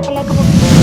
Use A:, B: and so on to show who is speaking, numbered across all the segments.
A: చెప్పలేకపోతున్నాను.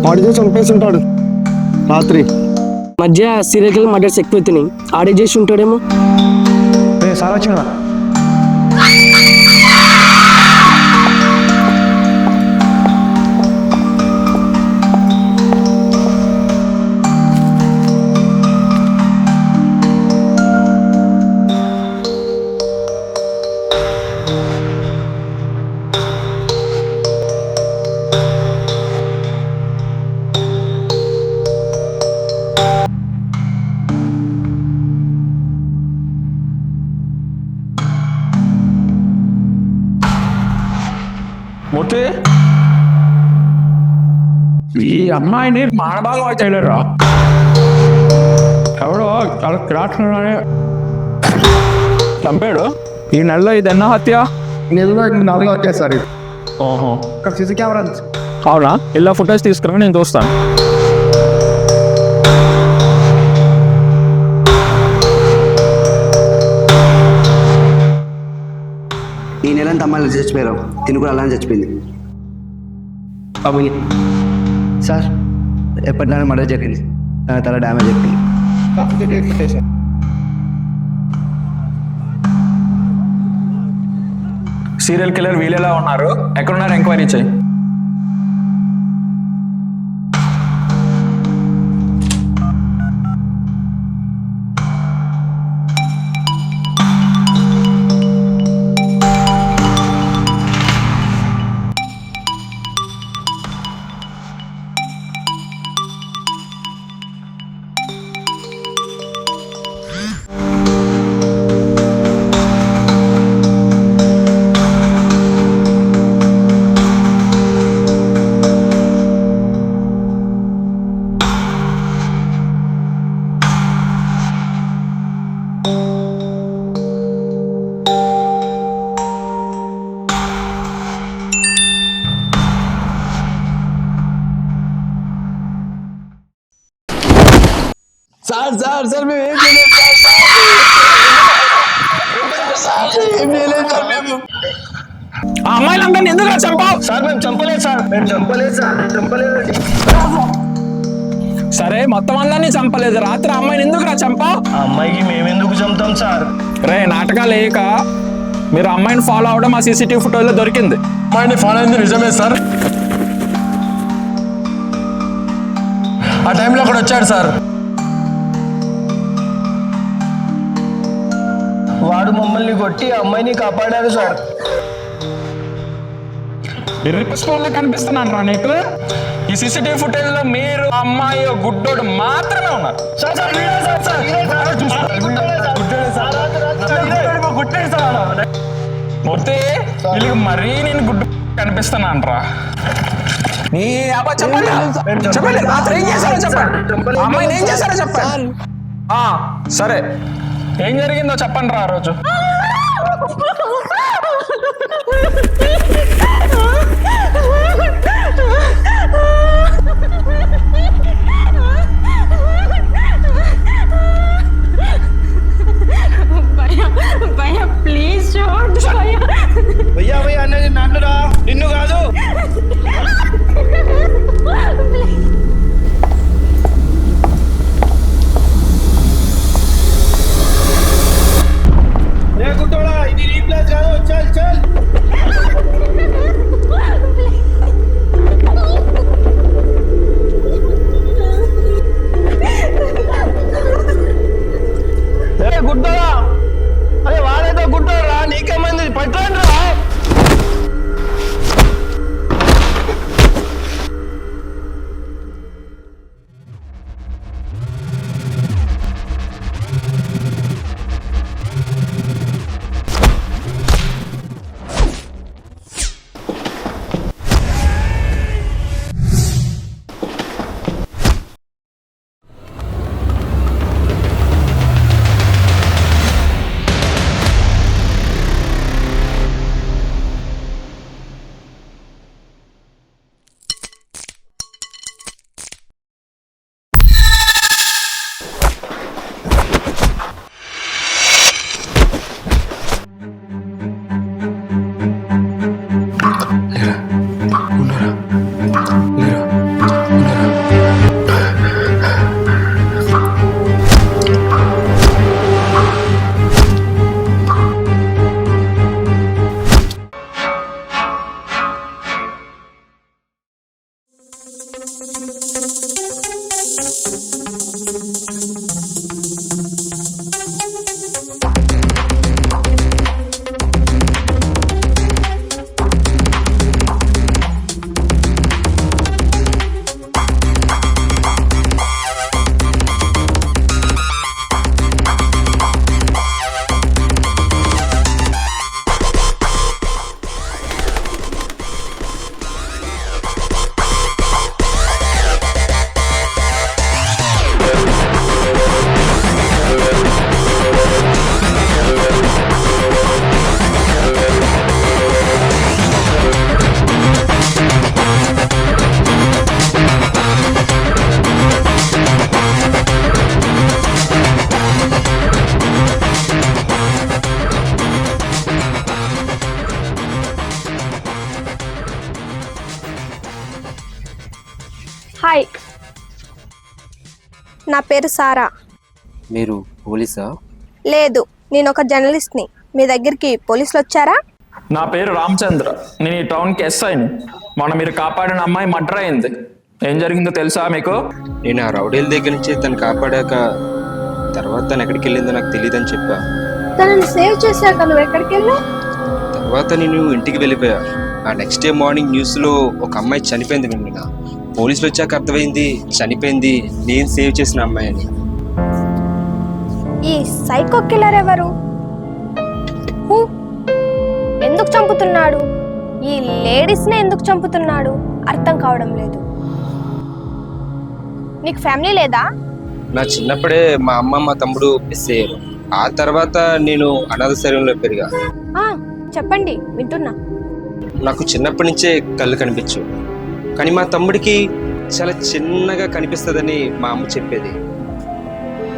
B: వాడితో చంపేసి ఉంటాడు రాత్రి.
C: మధ్య సీరియల్ కిల్లర్ మర్డర్స్ ఎక్కువ అవుతున్నాయి. ఆడే చేసి ఉంటాడేమో.
B: సార్ వచ్చిన
D: మూర్తి, ఈ అమ్మాయిని మానభాగం అయితే చేయలేరా? ఎవడో చాలా కిరాటనే చంపాడు. ఈ నెలలో ఇది ఎన్నో హత్య?
B: నెలలో 4 వచ్చేసారు.
D: ఓహో,
B: ఇక్కడ సీసీ కెమెరా
D: అవునా? ఇలా ఫుటేజ్ తీసుకురా, నేను చూస్తాను.
E: ఈ నెలంతా అమ్మాయిలు చచ్చిపోయారు, తిని కూడా అలానే చచ్చిపోయింది. సార్ ఎప్పటిలానే మర్డర్ జరిగింది, తల డ్యామేజ్ అయిపోయింది.
D: సీరియల్ కిల్లర్ వీళ్ళెలా ఉన్నారు, ఎక్కడున్నారు ఎంక్వైరీ చేయి.
B: సార్ సార్ సార్ మేము ఏం చేయలేదు సార్, ఏం చేయలేదు సార్ మేము.
D: ఆ అమ్మాయిలందరినీ ఎందుకు చంపావు?
B: సార్ మేము చంపలేదు సార్, మేము చంపలేదు సార్, చంపలేదు.
D: సరే, మొత్తం అందరినీ చంపలేదు, రాత్రి ఆ అమ్మాయిని ఎందుకు చంపావు?
B: ఆ అమ్మాయికి మేమెందుకు చంపుతాం సార్?
D: రే, నాటకాలు వేయక మీరు అమ్మాయిని ఫాలో అవడం మా సీసీటీవీ ఫోటోలో దొరికింది.
B: అమ్మాయిని ఫాలో అయింది నిజమే సార్. ఆ టైంలో అక్కడ వచ్చాడు సార్, వాడు మమ్మల్ని కొట్టి అమ్మాయిని కాపాడారు సార్.
D: కనిపిస్తున్నాను రా నీకు. ఈ సీసీటీవీ ఫుటేజ్ లో మీరు అమ్మాయి గుడ్డోడు మాత్రమే ఉన్నారు. మూర్తి, వీళ్ళకి మరీ నేను గుడ్డు కనిపిస్తున్నాను రా. నీ చెప్పండి చెప్పండి, రాత్రి ఏం చేశారో చెప్పండి, అమ్మాయిని ఏం చేశారో చెప్పండి. సరే, ఏం జరిగిందో చెప్పండి రా ఆ రోజు.
A: భయ్యా ప్లీజ్ చూడండి భయ్యా.
B: భయ్యా భయ్యా అన్నది నన్నురా, నిన్ను కాదు. గుట్టోడా, ఇది రీప్లేస్ కాదు, చల్ చల్.
F: హాయ్, నా పేరు సారా.
E: మీరు పోలీసా?
F: లేదు, నేను ఒక జర్నలిస్ట్ని. మీ దగ్గరికి పోలీసులు వచ్చారా?
D: నా పేరు రామచంద్ర. నేను ఈ టౌన్కి ఎస్ఐని. మొన్న మీరు కాపాడిన అమ్మాయి మర్డర్ అయింది. ఏం జరిగిందో తెలుసా మీకు?
G: నేను ఆ రౌడీల దగ్గర నుంచి తను కాపాడాక తర్వాత తను ఎక్కడికి వెళ్ళిందో నాకు తెలియదని చెప్పా.
F: తనని సేవ్ చేశాక నువ్వు ఎక్కడికి వెళ్ళావు?
G: తర్వాత నేను ఇంటికి వెళ్ళిపోయా. ఆ నెక్స్ట్ డే మార్నింగ్ న్యూస్లో ఒక అమ్మాయి చనిపోయింది. నిన్న పోలీసులు వచ్చాక అర్థమైంది చనిపోయింది నేను సేవ్ చేసిన అమ్మాయి అని.
F: ఈ సైకో కిల్లర్ ఎవరు? హూ? ఎందుకు చంపుతున్నాడు? ఈ లేడీస్ని ఎందుకు చంపుతున్నాడు? అర్థం కావడం లేదు. నీకు ఫ్యామిలీ లేదా?
G: నా చిన్నప్పుడే మా అమ్మ మా తమ్ముడు మిస్ అయ్యారు. ఆ తర్వాత నేను అనాథ శరీరంలో పెరిగా.
F: చెప్పండి, వింటున్నా.
G: నాకు చిన్నప్పటి నుంచే కళ్ళు కనిపించు, కానీ మా తమ్ముడికి చాలా చిన్నగా కనిపిస్తుందని మా అమ్మ చెప్పేది.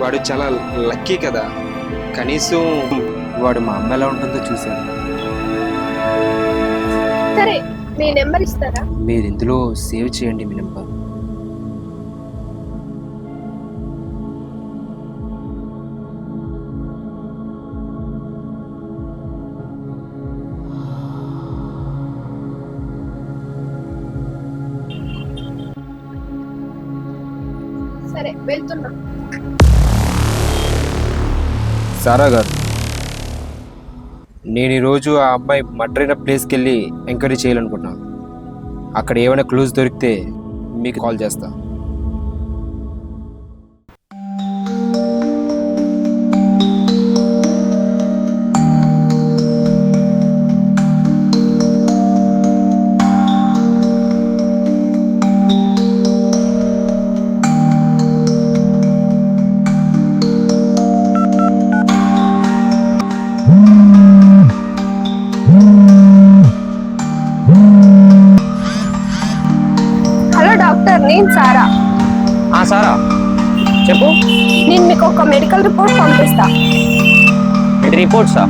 G: వాడు చాలా లక్కీ కదా, కనీసం
E: వాడు మా అమ్మ ఎలా ఉంటుందో చూశాను.
F: సరే, మీ నెంబర్ ఇస్తారా?
E: మీరు ఇందులో సేవ్ చేయండి మీ నెంబర్.
F: సరే, వెళ్తున్నా.
G: సారా గారు, నేను ఈరోజు ఆ అమ్మాయి మర్డర్ అయిన ప్లేస్కి వెళ్ళి ఎంక్వైరీ చేయాలనుకుంటున్నాను. అక్కడ ఏమైనా క్లూస్ దొరికితే మీకు కాల్ చేస్తా.
F: హలో డాక్టర్, నేను సారా.
C: సారా చెప్పు.
F: నేను మీకు ఒక మెడికల్ రిపోర్ట్ పంపిస్తా.
C: రిపోర్ట్సా?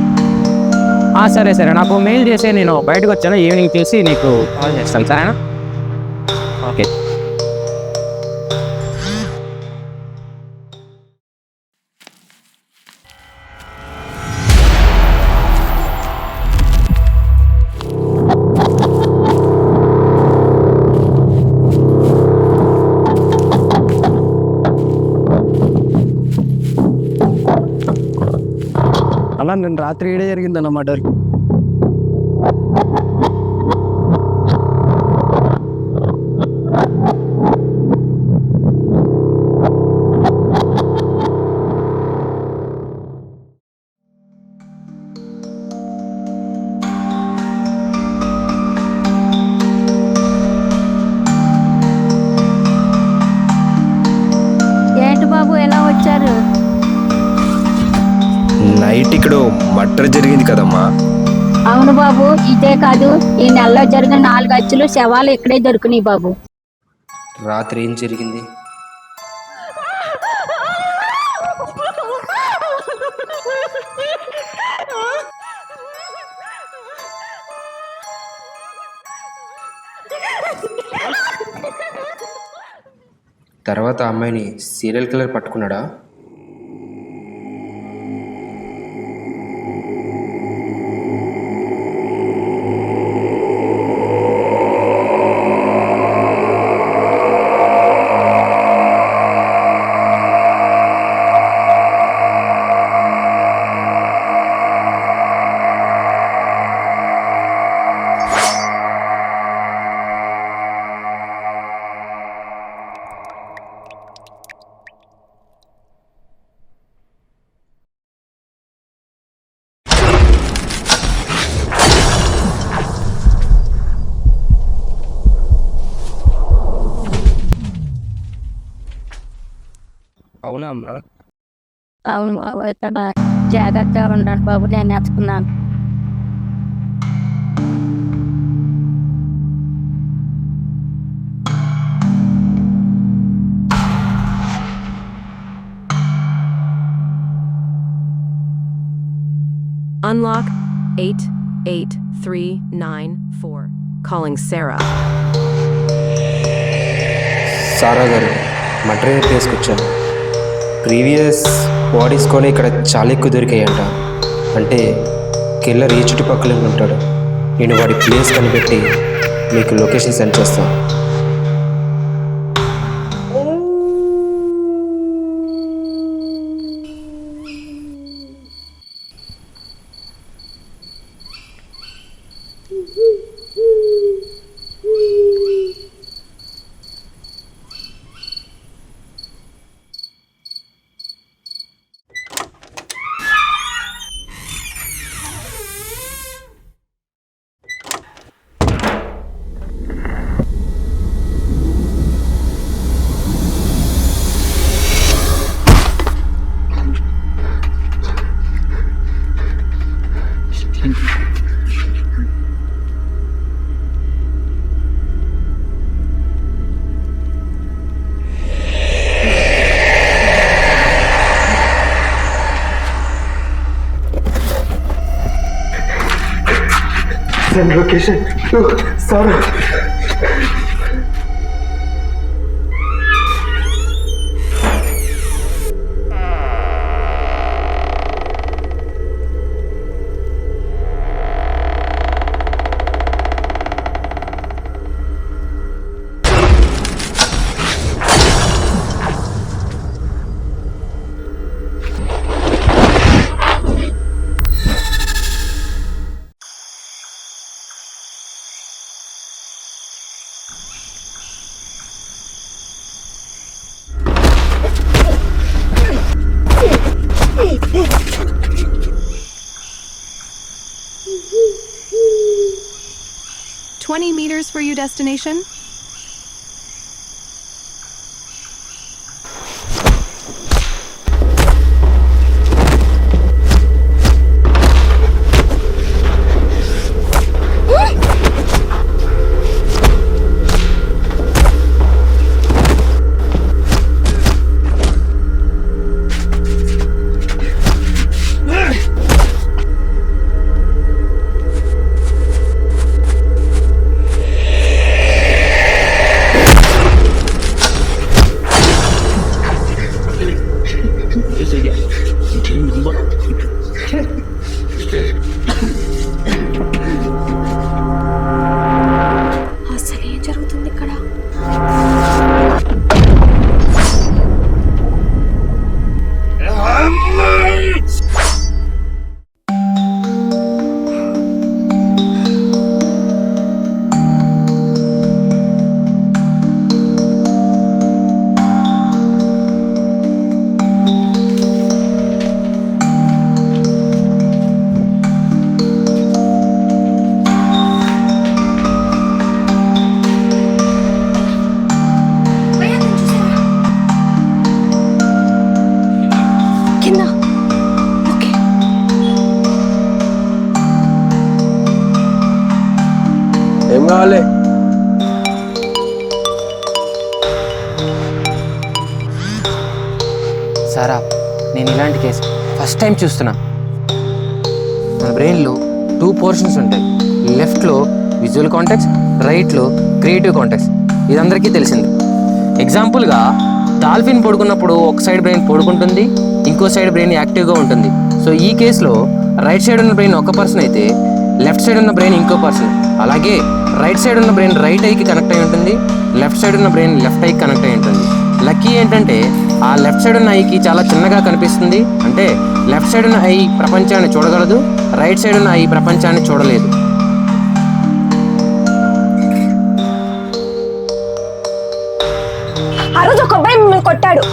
C: సరే సరే, నాకు మెయిల్ చేసి నేను బయటకు వచ్చాను. ఈవినింగ్ చూసి నీకు కాల్ చేస్తాను, సరేనా? ఓకే. అలా నేను రాత్రి ఈడే జరిగిందన్న మర్డర్.
A: ఏంటి బాబు ఎలా వచ్చారు?
G: నైట్ ఇక్కడ మర్డర్ జరిగింది కదమ్మా.
A: అవును బాబు, ఇదే కాదు ఈ నెలలో జరిగిన 4 హత్యలు శవాలు ఇక్కడే దొరికినాయి బాబు.
G: రాత్రి ఏం జరిగింది? తర్వాత ఆ అమ్మాయిని సీరియల్ కిల్లర్ పట్టుకున్నాడా?
C: అవునా అమ్మా?
A: అవును బాబు, ఇక్కడ జాగ్రత్తగా ఉండండి బాబు, నేను ఎత్తుకున్నాను.
H: Unlock 88394. Calling Sarah.
G: సారా గారు మటర్ ప్లేస్కి వచ్చాను. ప్రీవియస్ బాడీస్ కొని ఇక్కడ చాలా ఎక్కువ దొరికాయంట. అంటే కిల్లర్ ఈ చుట్టుపక్కల ఉంటాడు. నేను వాడి ప్లేస్ కనిపెట్టి మీకు లొకేషన్ సెండ్ చేస్తాను. లొకేషన్ సారా
H: $20 for your destination.
F: అసలు ఏం జరుగుతుంది ఇక్కడ? కింద. ఓకే.
B: ఏం కావాలి?
C: సారా, నేను ఇలాంటి కేసు ఫస్ట్ టైం చూస్తున్నా. మన బ్రెయిన్లో 2 పోర్షన్స్ ఉంటాయి. లెఫ్ట్లో విజువల్ కాంటెక్స్, రైట్లో క్రియేటివ్ కాంటెక్స్. ఇది అందరికీ తెలిసింది. ఎగ్జాంపుల్గా డాల్ఫిన్ పడుకున్నప్పుడు ఒక సైడ్ బ్రెయిన్ పడుకుంటుంది, ఇంకో సైడ్ బ్రెయిన్ యాక్టివ్గా ఉంటుంది. సో ఈ కేసులో రైట్ సైడ్ ఉన్న బ్రెయిన్ ఒక పర్సన్ అయితే లెఫ్ట్ సైడ్ ఉన్న బ్రెయిన్ ఇంకో పర్సన్. అలాగే రైట్ సైడ్ ఉన్న బ్రెయిన్ రైట్ ఐకి కనెక్ట్ అయి ఉంటుంది, లెఫ్ట్ సైడ్ ఉన్న బ్రెయిన్ లెఫ్ట్ ఐకి కనెక్ట్ అయి ఉంటుంది. లక్కీ ఏంటంటే ఆ లెఫ్ట్ సైడ్ ఉన్న ఐకి చాలా చిన్నగా కనిపిస్తుంది. అంటే లెఫ్ట్ సైడ్ ఉన్న ఐ ప్రపంచాన్ని చూడగలదు, రైట్ సైడ్ ఉన్న ఐ ప్రపంచాన్ని చూడలేదు.
F: ఆ రోజు ఒక అబ్బాయి మిమ్మల్ని కొట్టాడు.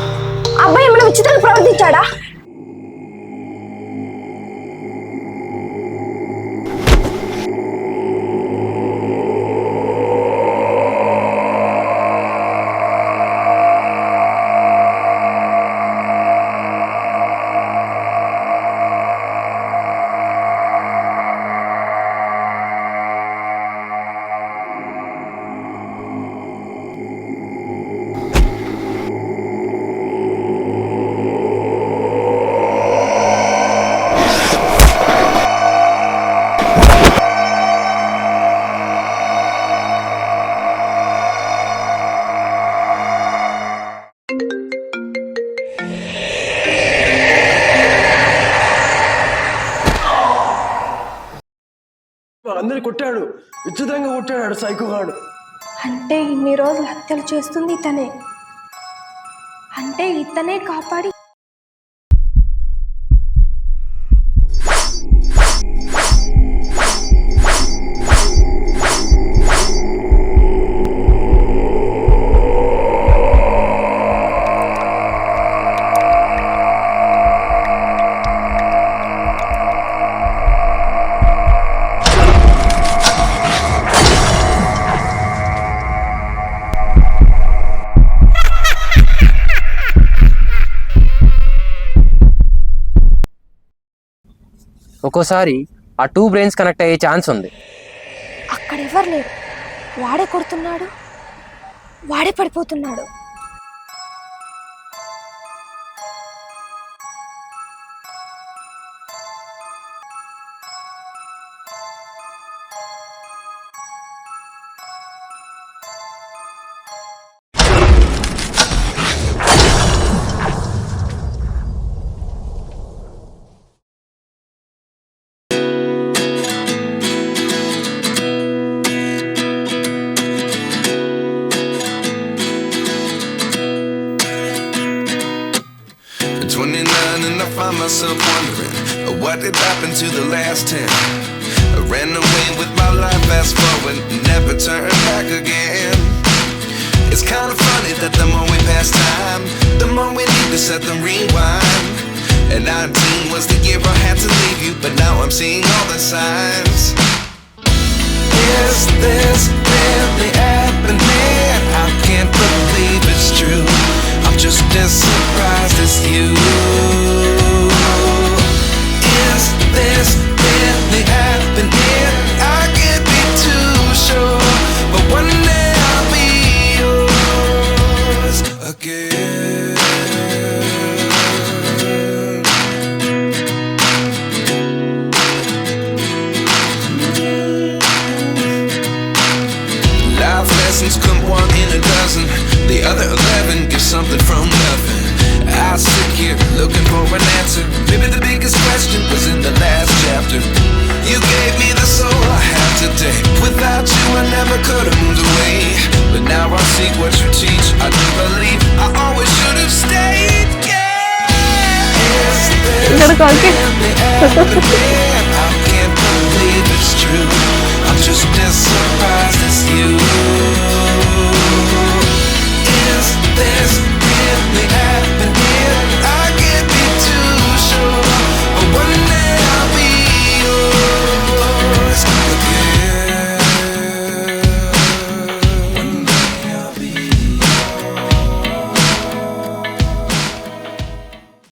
F: ఆ అబ్బాయి ఏమైనా విచిత్రంగా ప్రవర్తించాడా?
B: అందరిని కొట్టాడు, విచిత్రంగా కొట్టాడు సైకోగాడు.
F: అంటే ఇన్ని రోజులు హత్యలు చేస్తుంది ఇతనే. అంటే ఇతనే కాపాడి
C: ఒక్కోసారి ఆ 2 బ్రెయిన్స్ కనెక్ట్ అయ్యే ఛాన్స్ ఉంది.
F: అక్కడ ఎవరు లేరు. వాడే కొడుతున్నాడు, వాడే పడిపోతున్నాడు.
I: Find myself wondering what did happen to the last 10. I ran away with my life, fast forward, never turn back again. It's kind of funny that the more we pass time, the more we need to set them rewind. And 19 was the year I had to leave you, but now I'm seeing all the signs. Is this really happening? I can't believe it's true. I'm just as surprised as you. Is this really happening? I can't be too sure, but one day I'll be yours again. Life lessons come 1 in a dozen. The other 11 give something from nothing. I sit here looking for an answer. Maybe the biggest question was in the last chapter. You gave me the soul I have today. Without you I never could have moved away. But now I see what you teach. I do believe I always should have stayed. Yeah. Is this really happening? I can't believe it's true. I'm just as surprised as you.